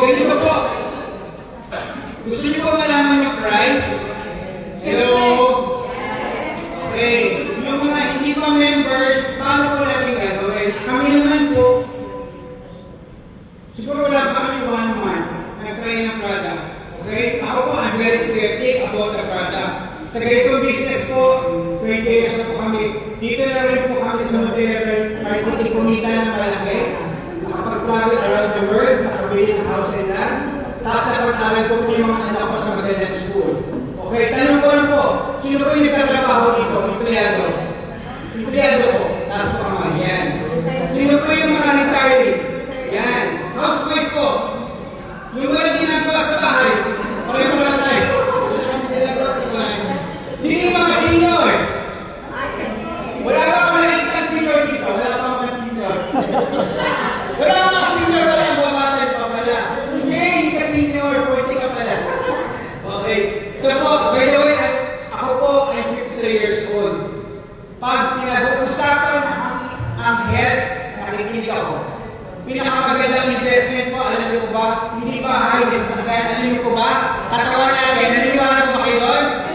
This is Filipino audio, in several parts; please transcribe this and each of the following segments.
ganito po. Gusto niyo po malaman yung price? Hello? Okay. Yung mga hindi pa members, paano po natin gagawin? Kami naman po, siguro wala pa kami 1 month nag-try ng product. Okay? Ako po, I'm very skeptic about the product. Sa ganitong business po, 20 years na po kami. Dito na rin po kami sa multi-level marketing kumita ng malaki. Nakapag-travel around the world, nakabili ng house and land. Tapos napag-aral po yung mga anak ko sa magandang school. Okay, tanong ko lang po, sino po yung nagtatrabaho dito? Empleyado. Empleyado po. Taas po kama. Yan. Sino po yung mga retiree? Yan. Housewife po. Yung mga ginagawa sa bahay. Pareho ko lang tayo. Sino yung mga senior? Wala pa ako nakikita senior dito. Wala pa mga senior. Wala pa mga senior. Wala ang babatay pa pala. Hindi ka senior. Pwede ka pala. Okay. Ito po, by the way, ako po ay 53 years old. Pag pinag-uusapan ang health, nakikinig ako. Pinakamagandang investment po, alam niyo po ba? Hindi ba hindi sasakyan? Alam niyo po ba? Katawan natin, naniniwala po kayo doon?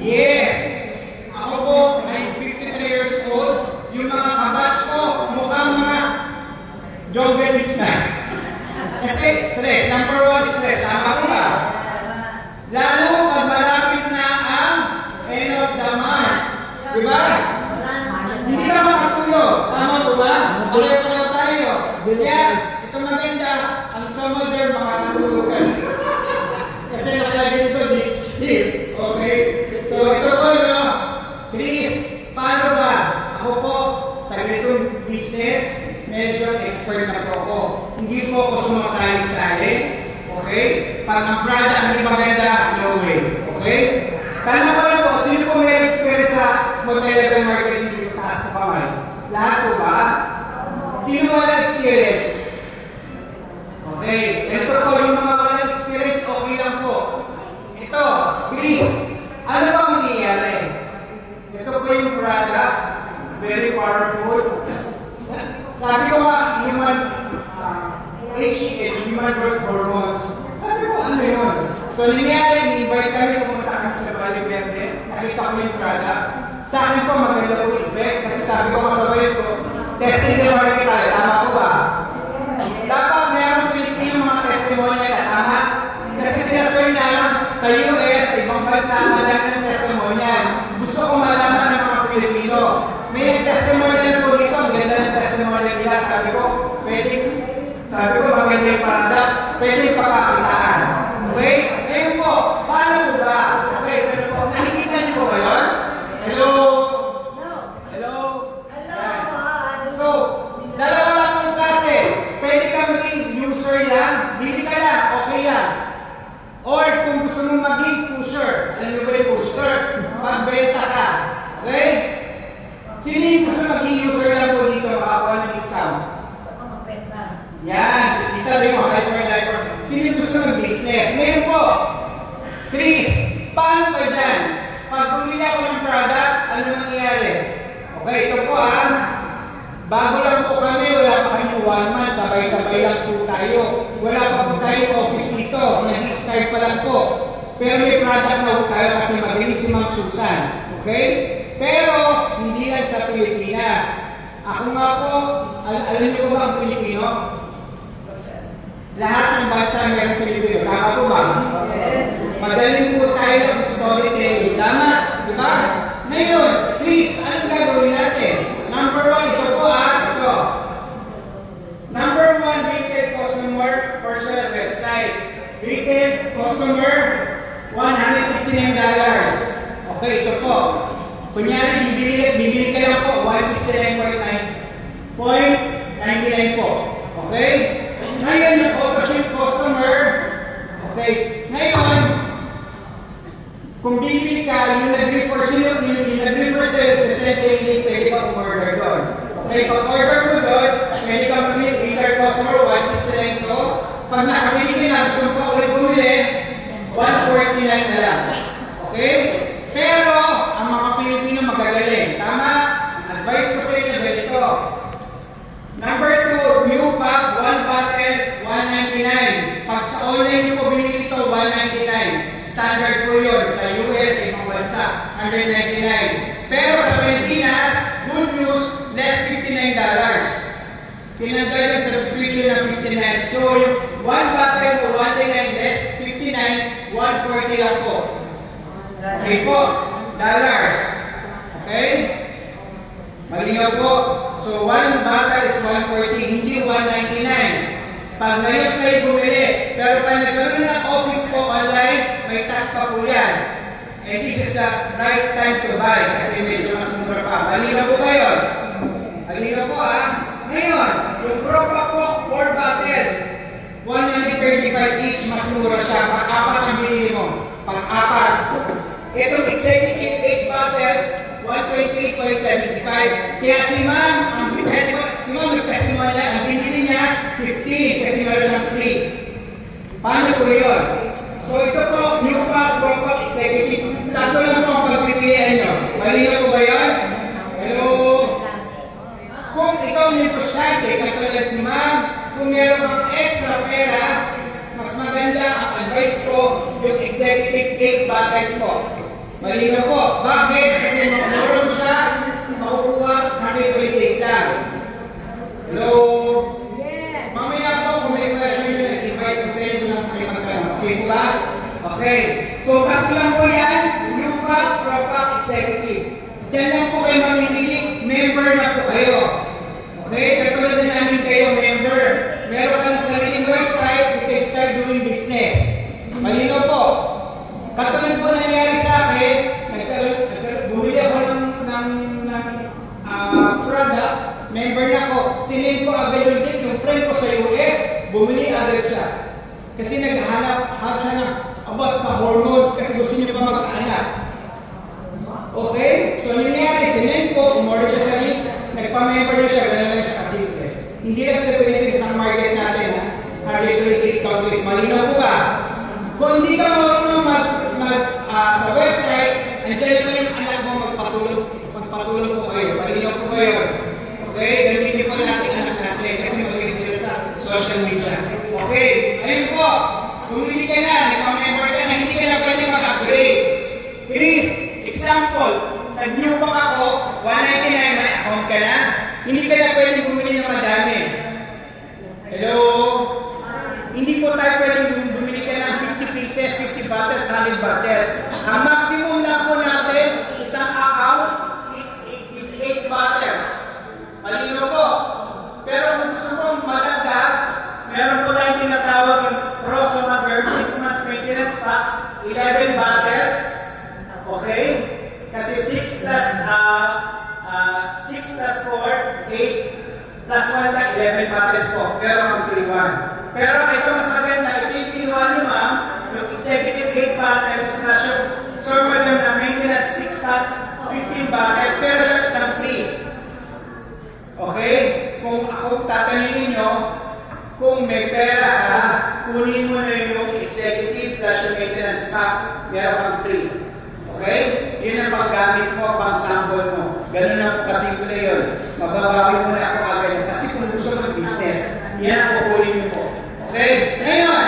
Yes! Ako po ay 53 years old. Yung mga kabatch ko, mukhang mga joggers na. Kasi stress. Number 1, stress. Tama po ba? Lalo pag malapit na ang end of the month. Diba? Hindi ka makatulog. Tama po ba? Pareho ka na tayo. Kaya, ito maganda. Ang summer makakatulog ka. Kasi nakalagay ito, deep sleep. Okay? So, ito po, no? Chris, paano ba? Ako po, sa ganitong business, medyo expert na po ako. Hindi po ako sumasali-sali. Okay? Pag ang product hindi maganda, no way. Okay? Tanong ko lang po, sino po may experience sa multi-level marketing dito? Taas po kamay. Lahat po ba? Sino wala experience? Okay. Ito po, yung mga wala experience, okay lang po. Ito, Chris, ano ba mangyayari? Ito po yung product, very powerful. Sabi ko nga, human HGH, human growth hormones. Sabi ko, ano yun? So, nangyari, invite kami pumunta kami sa Bali Verde. Nakita ko yung product. Sa akin po, maganda po effect. Kasi sabi ko, masabay ko, testing the market tayo. Tama po ba? Dapat meron Pilipino mga testimony na tama. Kasi sinasabi na sa US, ibang bansa, madami ng testimonial. Gusto ko malaman ng mga Pilipino. May testimonial po dito. Ang ganda ng testimonial nila. Sabi ko, maganda yung product. Pwede pakakitaan. Okay? Ngayon po, paano po ba? Okay, pero po, nakikita niyo po ba yun? Hello? Hello? So, dalawa lang pong klase. Pwede ka maging user lang, bili ka lang, okay lang. Or kung gusto mong maging pusher, alam niyo ba yung pusher? Pagbenta ka. Okay? Sino yung gusto maging user lang po dito, makakuha ng discount? Yan, si Tita rin mo, hyper. Sino yung gusto mag-business? Ngayon po, Chris, paano ba dyan? Pag bumili ako ng product, ano mangyayari? Okay, ito po bago lang po kami, wala pa kami 1 month, sabay-sabay lang po tayo. Wala pa po tayo office dito, nag-start pa lang po. Pero may product na po tayo kasi magaling si Ma'am Susan. Okay? Pero, hindi lang sa Pilipinas. Ako nga po, alam niyo ba ang Pilipino? Lahat ng bansa mayroong Pilipino. Tama po ba? Yes. Madaling po tayo ng storytelling. Tama? Diba? Ngayon, please, anong gagawin natin? Number 1, ito po ito. Number 1, retail customer personal website. Retail customer, $169. Okay, ito po. Kunyari, bibili ka lang po, 169.99 po. Okay? Ngayon, yung auto-ship customer, okay, ngayon, kung bibili ka, yung nag-refer sa'yo sa Sensei link, pwede ka umorder doon. Okay, pag order mo doon, pwede ka bumili, retail customer, 169 to. Pag nakabili ka na, gusto mo ulit bumili, 149 na lang. Okay? Pero, ang mga Pilipino magagaling. Tama? Advice ko sa inyo, ganito. Number 2, new pack, 1 bottle, $199. pag sa online nyo po binili ito, $199. Standard po yun. Sa US, sa ibang bansa, $199. Pero sa Pilipinas, good news, less $59. Pinagay yung subscription ng $59. So, yung 1 bottle po, $199 less $59, $140 lang po. Okay po, dollars. Okay? Malinaw po. So, 1 bottle is $140, hindi $199. Pag ngayon kayo bumili, pero pag nagkaroon ng office po online, may tax pa po yan. And this is the right time to buy kasi medyo mas mura pa. Malinaw po kayo? Malinaw po Ngayon, yung Propa po, 4 bottles, $135 each, mas mura siya. Pag-apat ang binili mo. Pag-apat. Itong executive 8 bottles, $128.75. Kaya si ma'am, nagtestimony ang binili niya, $15 kasi meron siyang free. Paano po yun? So ito po, new pack, Propa, executive. Tatlo lang po ang pagpipilian nyo. Malinaw po ba yun? Hello? Kung ikaw negosyante, katulad si ma'am, kung meron kang extra pera, mas maganda ang advice ko yung executive 8 bottles po. Malinaw po. Bakit? Kasi makulong siya, makukuha, 128 lang. Hello? Mamaya po, kung may question nyo, nag-invite ko sa inyo ng kayo magtanong. Okay po ba? Okay. So, tatlo lang po yan, new pack, Propa, executive. Diyan lang po kayo mamimili, member na po kayo. Okay? Katulad na namin kayo, member. Meron ka ng sariling website, you can start doing business. Malinaw po. Katulad po nangyari sa akin, bumili ako ng product, member na ko. Sinend ko agad yung friend ko sa US, bumili agad siya. Kasi naghahanap siya ng about sa hormones kasi gusto niya pa mag-anak. Okay? So, nangyari, sinend ko, umorder siya sa link, nagpa-member na siya, gano'n lang siya kasimple. Hindi lang sa Pilipinas ang market natin, 128 countries. Malinaw po ba? Kung hindi ka marunong sa website, nandiyan naman yung anak mo magpatulong po kayo. Malinaw po kayo. Okay? Gamitin po natin anak natin kasi magaling sila sa social media. Okay? Ayun po. Kung hindi ka na, nagpa-member ka na, hindi ka na pwede mag-upgrade. Please, example, nag-new pa ako, $199, may account ka na, hindi ka na pwede bumili ng madami. Hello? Hindi po tayo pwede bumili ka ng 50 pieces, 50 bottles, 100 bottles. Ang maximum lang po natin, isang account, is 8 bottles. Malino po. Pero kung gusto mong madagdag, meron po tayong tinatawag yung Prosomager 6 months maintenance packs, 11 bottles. Okay? Kasi 6 plus 4, 8 plus 1 na 11 bottles po. Pero ang free 1. Pero ito mas maganda, ito yung kinuha ni ma'am, yung executive 8 bottles na siya, server na maintenance 6 packs, 15 bottles, pero siya isang free. Okay? Kung ako tatanungin nyo, kung may pera ka, kunin mo na yung executive plus yung maintenance packs, meron kang free. Okay? Yun ang paggamit mo, pang-sample mo. Ganun ang kasimple yun. Mababawi mo na ako agad. Kasi kung gusto mag-business, yan ang kukunin mo po. Okay? Ngayon,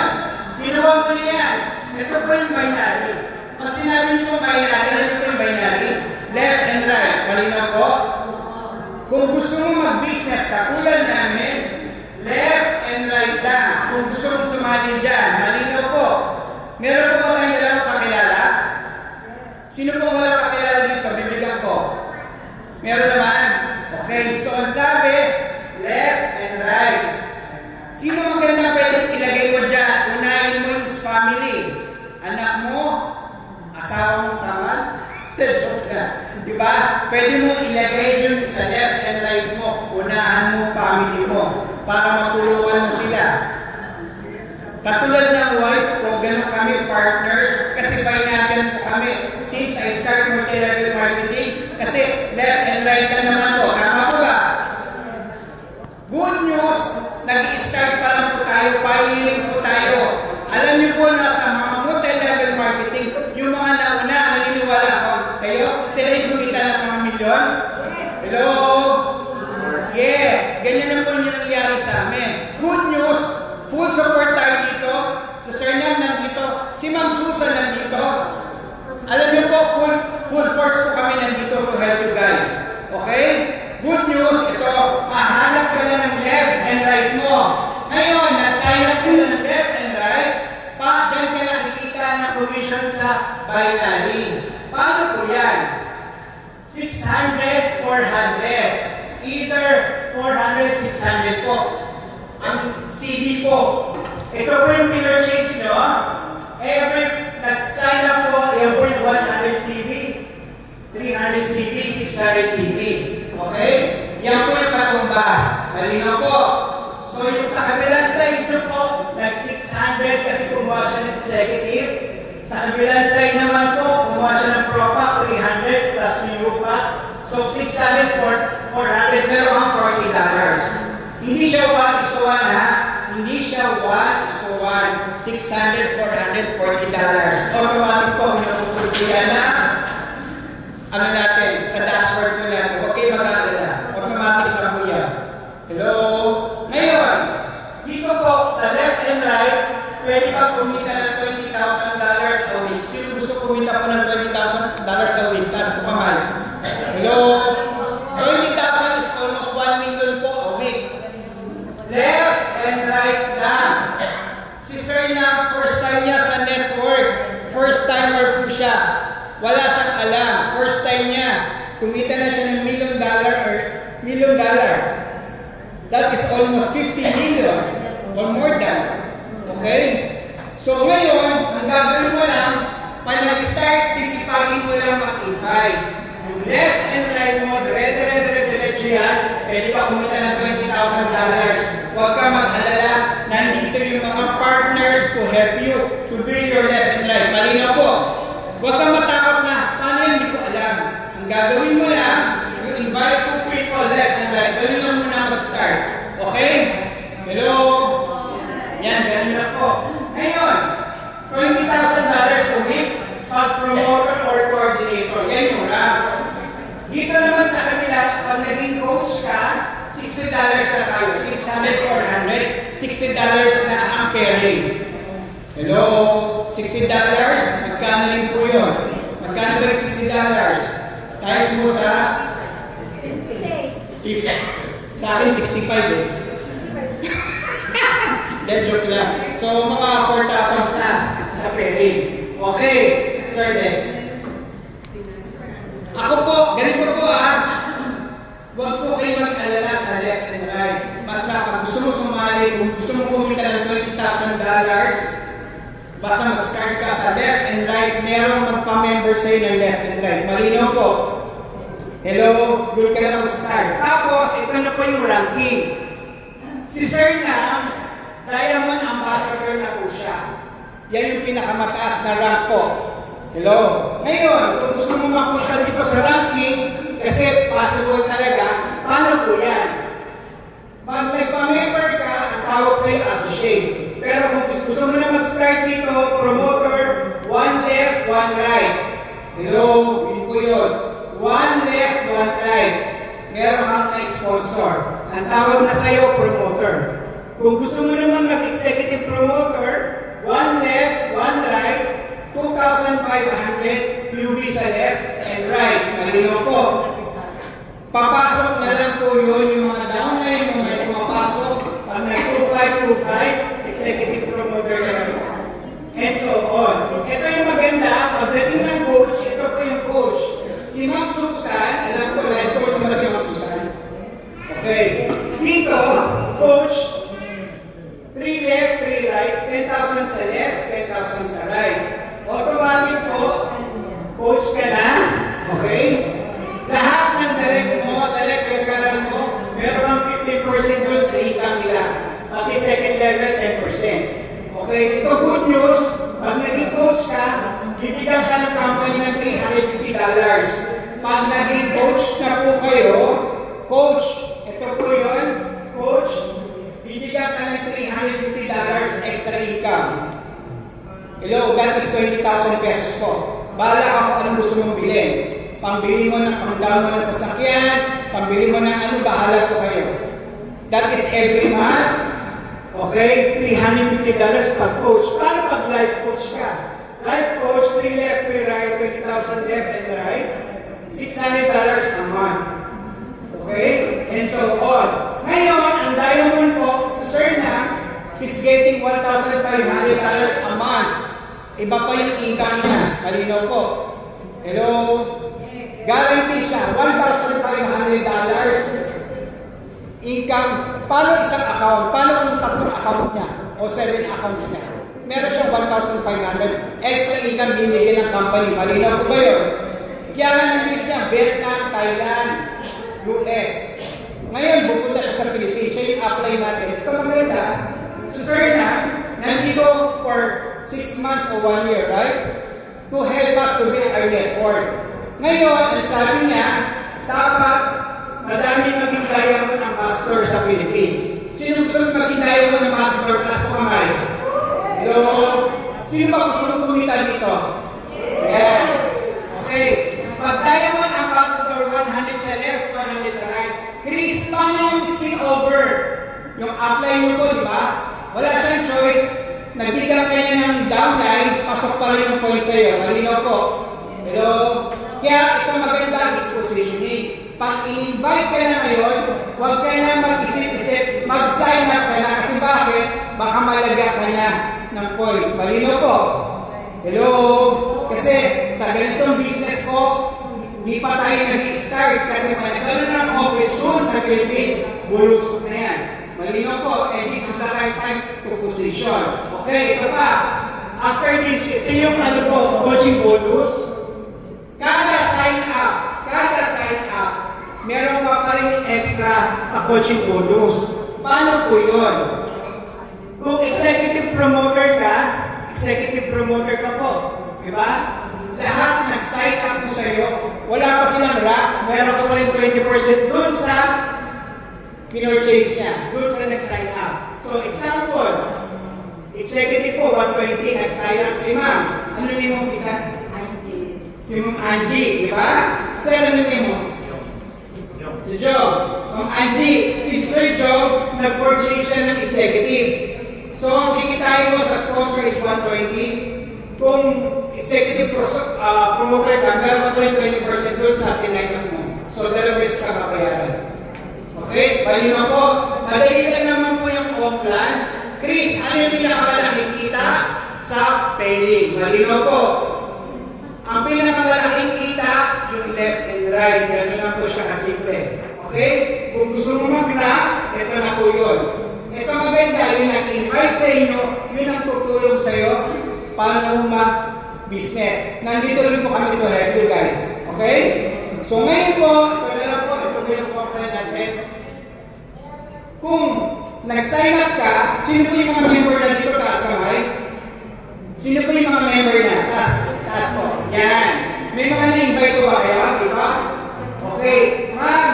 ginawa mo na yan. Ito po yung binary. Pag sinabi niyo po binary, ito po yung binary. Left and right. Malinaw po? Kung gusto mo mag-business ka, tulad namin, left and right lang. Kung gusto mo sumali dyan, malinaw po. Meron po ba kayo dalang kakilala? Sino po wala kakilala dito? Bibigyan ko. Meron naman? Okay. So, ang sabi, left and right. Sino maganda pwede ilagay mo dyan? Unahin mo is family. Anak mo, asawa mo taman. Joke na. Diba? Pwede mo ilagay yun sa left and right mo. Unahan mo family mo. Para matulungan mo sila. Katulad ng wife ko, ganun kami partners. Kasi binagan po kami. Since I start multi-level marketing. Kasi left and right ka naman po. Tama po ba? Good news, nag-i-start pa lang po tayo, pioneering po tayo. Alam niyo po na sa mga multi-level marketing, yung mga nauna, naniniwala ako kayo, sila yung kumita ng mga milyon? Hello? Yes, ganyan na po yung nangyari sa amin. Good news, full support tayo dito. binary. Paano po yan? 600, 400. Either 400, 600 po. Ang CD po. Ito po yung purchase nyo. Every nag-sign up po, yan po yung 100 CD, 300 CD, 600 CD. Okay? Yan po yung katumbas. Malinaw po. So yung sa kabilang side nyo po, nag-600 kasi kumuha siya ng executive. Sa kabilang side naman po, kumuha siya ng propa, 300 plus new pa. So 600, 400, meron kang $40. Hindi siya 1:1 ha. Hindi siya 1:1. 600, 400, $40. Automatic po, pinapupulog yan na ano natin, sa dashboard ko natin. Okay, mag-alala. Automatic na po yan. Hello? Ngayon, dito po, sa left and right, pwede ka kumita ng $20,000 a week. Sino gusto kumita po ng $20,000 a week? Taas po kamay. Hello? 20,000 is almost 1 million po a week. Left and right lang. Si Sir na first time niya sa network. First timer po siya. Wala siyang alam. First time niya. Kumita na siya ng $1 million or $1 million. That is almost 50 million or more than. Okay? So ngayon, ang gagawin mo lang, pag nag-start, sisipagin mo lang mag-invite. Yung left and right mo, dire-diretso yan, pwede pa kumita ng $20,000. Huwag ka mag-alala, nandito yung mga partners to help you to build your left and right. Malinaw po. Huwag kang matakot na, paano yun, hindi ko alam. Ang gagawin mo lang, you invite two people left and right. Ganun lang muna mag-start. Okay? Hello? Yan, ganun lang po. Ngayon, $20,000 a week, pag-promoter or coordinator. Ganyan mo lang. Dito naman sa kanila, pag naging coach ka, $60 na tayo. 600, 400, $60 na ang pairing. Hello? $60? Magkano rin po yun? Magkano ba yung $60? Times mo sa 50. Sa akin, 65 eh. Then joke lang. So, mga 4,000 plus sa pairing. Okay. Sir Des. Ako po, ganito po ha. Huwag po kayo mag-alala sa left and right. Basta kung gusto mo sumali, kung gusto mo kumita ng $20,000, basta mag-start ka sa left and right, merong magpa-member sa'yo ng left and right. Malinaw po. Hello, doon ka na mag-start. Tapos, ito na po yung ranking. Si Sir na, Diamond Ambassador na po siya. Yan yung pinakamataas na rank po. Hello? Ngayon, kung gusto mo mapunta dito sa ranking, kasi possible talaga, paano po yan? Pag nagpa-member ka, ang tawag sa'yo associate. Pero kung gusto mo na mag-start dito, promoter, one left, one right. Hello? Yun po yun. One left, one right. Meron kang na-sponsor. Ang tawag na sa'yo, promoter. Kung gusto mo naman mag-executive promoter, one left, one right, 2,500 UV sa left and right. Malinaw po. Papasok na lang po yun yung mga downline, yung mga pumapasok. Pag may 2,525, executive promoter na lang. And so on. Ito yung maganda. Pagdating ng coach, ito po yung coach. Si Ma'am Susan, alam ko live coach na si Ma'am Susan. Okay. Dito, coach, 3 left, 3 right, 10,000 sa left, 10,000 sa right. Automatic po, coach ka na, okay? Lahat ng direct referral mo, meron kang 50% doon sa income nila. Pati second level, 10%. Okay, ito good news, pag naging coach ka, bibigyan ka ng company ng $350. Pag naging coach na po kayo, coach, ito po yun, coach, bibigyan ka ng $350 extra income. Hello, that is 20,000 pesos po. Bahala ka kung anong gusto mong bilhin. Pambili mo ng pang-down mo ng sasakyan, pambili mo ng ano, bahala po kayo. That is every month. Okay, $350 pag coach. Paano pag life coach ka? Life coach, 3 left, 3 right, 20,000 left and right, $600 a month. Okay, and so on. Ngayon, ang diamond po, sa Sir na, is getting $1,500 a month. Iba pa yung income niya. Malinaw po. Hello? Guarantee siya. $1,500 income. Paano isang account? Paano kung tatlong account niya? O 7 accounts niya? Meron siyang 1,500 extra income binigyan ng company. Malinaw po ba yun? Kaya nga nabili niya Vietnam, Thailand, US. Ngayon, pupunta siya sa Philippines. Siya yung apply natin. Ito maganda. So, sir na, nandito for 6 months or 1 year, right? To help us to build our network. Ngayon, ang sabi niya, dapat madaming maging diamond ambassador sa Philippines. Sino gusto maging diamond ambassador? Taas po kamay. Hello? Sino ba gusto kumita dito? Yeah. Okay. Pag diamond ambassador, 100 sa left, 100 sa right. Chris, paano yung spill over? Yung apply mo po, di ba? Wala siyang choice. Nagbigyan ka niya ng downline, pasok pa rin yung point sa'yo. Malinaw po. Hello? Kaya ito maganda is positioning. Pag i-invite ka na ngayon, huwag ka na mag-isip-isip, mag-sign up ka na. Kasi bakit? Baka malagyan ka na ng points. Malinaw po. Hello? Kasi sa ganitong business ko, hindi pa tayo nag-start kasi malagyan ng office soon sa Philippines. Bulusok na yan. Malinaw po, and this is the right time to position. Okay, ito pa. After this, ito yung coaching bonus. Kada sign up, meron pa pa rin extra sa coaching bonus. Paano po yun? Kung executive promoter ka po, di ba? Lahat nag-sign up po sa'yo. Wala pa silang rack, meron ka pa rin 20% dun sa pinurchase niya, dun sa nag-sign up. So, example, executive po, 120, nag-sign up si ma'am. Ano name mo, Pika? Angie. Si Ma'am Angie, di ba? Sir, ano name mo? Si Joe. Ma'am Angie, si Sir Joe, nag-purchase siya ng executive. So, ang kikitain mo sa sponsor is 120. Kung executive promoter ka, meron mo rin 20% dun sa sinign up mo. So, dalawis ka mabayaran. Okay? Malinaw po. Madali lang naman po yung on-plan. Chris, ano yung pinakamalaking kita sa paying? Malinaw po. Ang pinakamalaking kita, yung left and right. Gano'n lang po siya kasimple. Okay? Kung gusto mo mag-rank, ito na po yun. Ito maganda, yung nag-invite sa inyo, yun ang tutulong sa iyo paano mag-business. Nandito rin po kami to help you guys. Okay? So ngayon po, ito na lang po, ito po yung content natin. Kung nag-sign up ka, sino po yung mga member na dito? Taas kamay. Sino po yung mga member na? Taas po. Yan. May mga na-invite po ba kayo? Diba? Okay. Ma'am,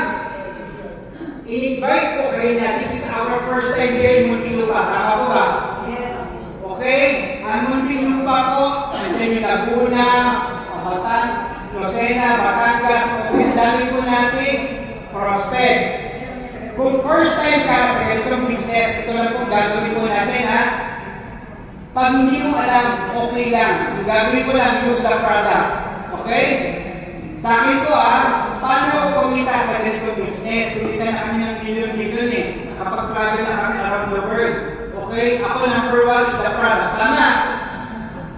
in-invite po kayo na this is our first time here in Muntinlupa. Tama po ba? Yes. Okay. Ang Muntinlupa po, nandiyan yung Laguna, Pabatan, Lucena, Batangas. Ang dami po natin prospect. Kung first time ka sa ganitong business, ito lang pong gagawin po natin, ha? Pag hindi mo alam, okay lang. Ang gagawin ko lang, use the product. Okay? Sa akin po, paano ako kumita sa ganitong business? Kumita na kami ng milyon-milyon eh. Nakapag-travel na kami around the world. Okay? Ako number 1 is the product. Tama?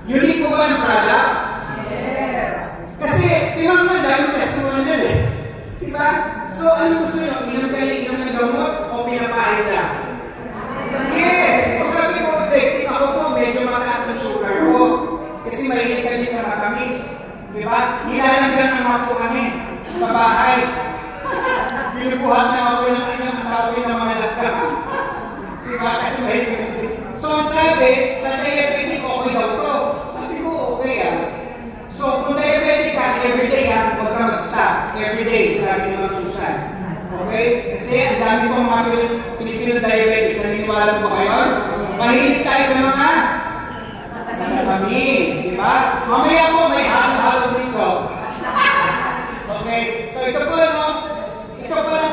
Unique po ba ng product? Yes. Kasi, sinang dami testimony din eh. Diba? So, ano gusto nyo? Inom ng gamot o pinapahid lang? Yes! Kung sabi ko, effective ako po, medyo mataas ng sugar ko. Kasi mahilig kami sa matamis. Diba? Nilalagyan naman po kami sa bahay. Binubuhat na ako ng kanyang asawa ng mga lagkang. Diba? Kasi mahilig kami. So, sabi, sa diabetic, okay daw to. Sabi ko, okay So, kung diabetic ka, everyday huwag ka mag-stop. Everyday, sabi naman Susan. Okay? Kasi ang dami pong mga Pilipino diabetic. Naniniwala mo ba kayo? Mahilig tayo sa mga matamis. Diba? Mamaya po, may halo-halo dito. Okay? So, ito po lang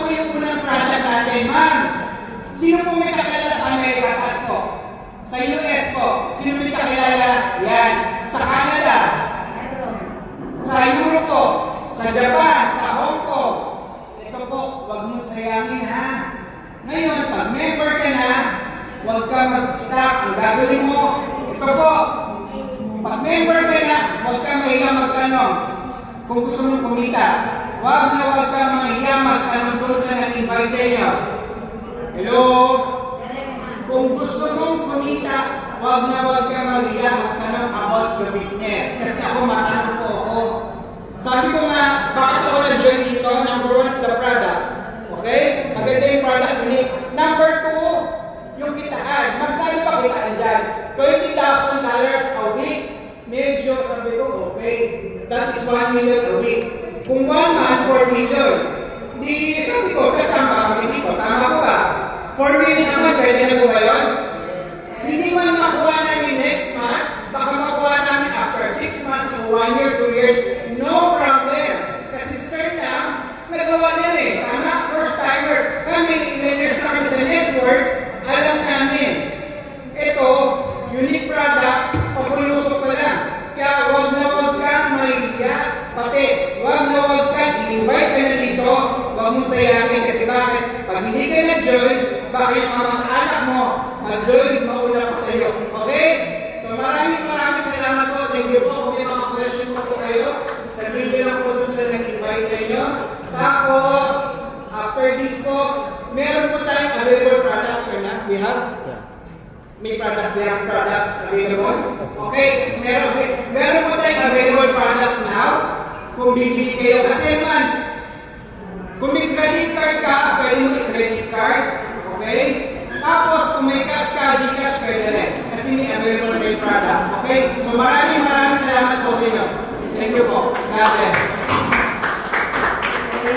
po yung unang project natin. Ma'am, sino po may kakilala sa Amerika? Taas po. Sa US po. Sino may kakilala? Yan. Sa Canada. Sa Europe po. Sa Japan. Sa Hong Kong. Ito po, huwag mong sayangin ha. Ngayon, pag member ka na, huwag ka mag-stop. Ang gagawin mo, ito po, pag Mag-member ka na, huwag kang mahiya magtanong kung gusto mong kumita. Huwag kang mahiya magtanong doon sa nag-invite sa inyo. Hello? Kung gusto mong kumita, huwag kang mahiya magtanong about your business. Kasi ako matanong po ako. Sabi ko nga, bakit ako na-join dito? Number 1 is the product. Okay? Maganda yung product, unique. Number 2, yung kitaan. Magkano pa kitaan dyan? $20,000 a week. Medyo, sabi ko, okay. That is 1 million a week. Kung 1 month, 4 million. Di, sabi ko, kasama kami dito. Tama ko ba? 4 million naman, pwede na po ba yun? Hindi man makuha namin next month, baka makuha namin after 6 months o 1 year, 2 years, no problem. Kasi start lang, nagawa na eh. Tama, first timer. Kami, leaders namin sa network, alam namin. Ito, unique product, papulusok pa lang. Kaya huwag kang mahihiya. Pati, huwag kang i-invite ka na dito, huwag mong sayangin. Kasi bakit? Pag hindi ka na-join, bakit ang mga anak mo mag-join, mauna pa sa iyo. Okay? So maraming salamat po. Thank you po. Kung may mga question po kayo, sabihin nyo lang po doon sa nag-invite sa inyo. Tapos, after this po, meron po tayong available products or not? We have products available. Okay? Meron po tayong available products now. Kung bibili kayo, kasi naman, kung may credit card ka, pwede mo i-credit card. Okay? Tapos, kung may cash ka, Gcash pwede rin. Kasi may available na yung product. Okay? So, maraming salamat po sa inyo. Thank you po. God bless.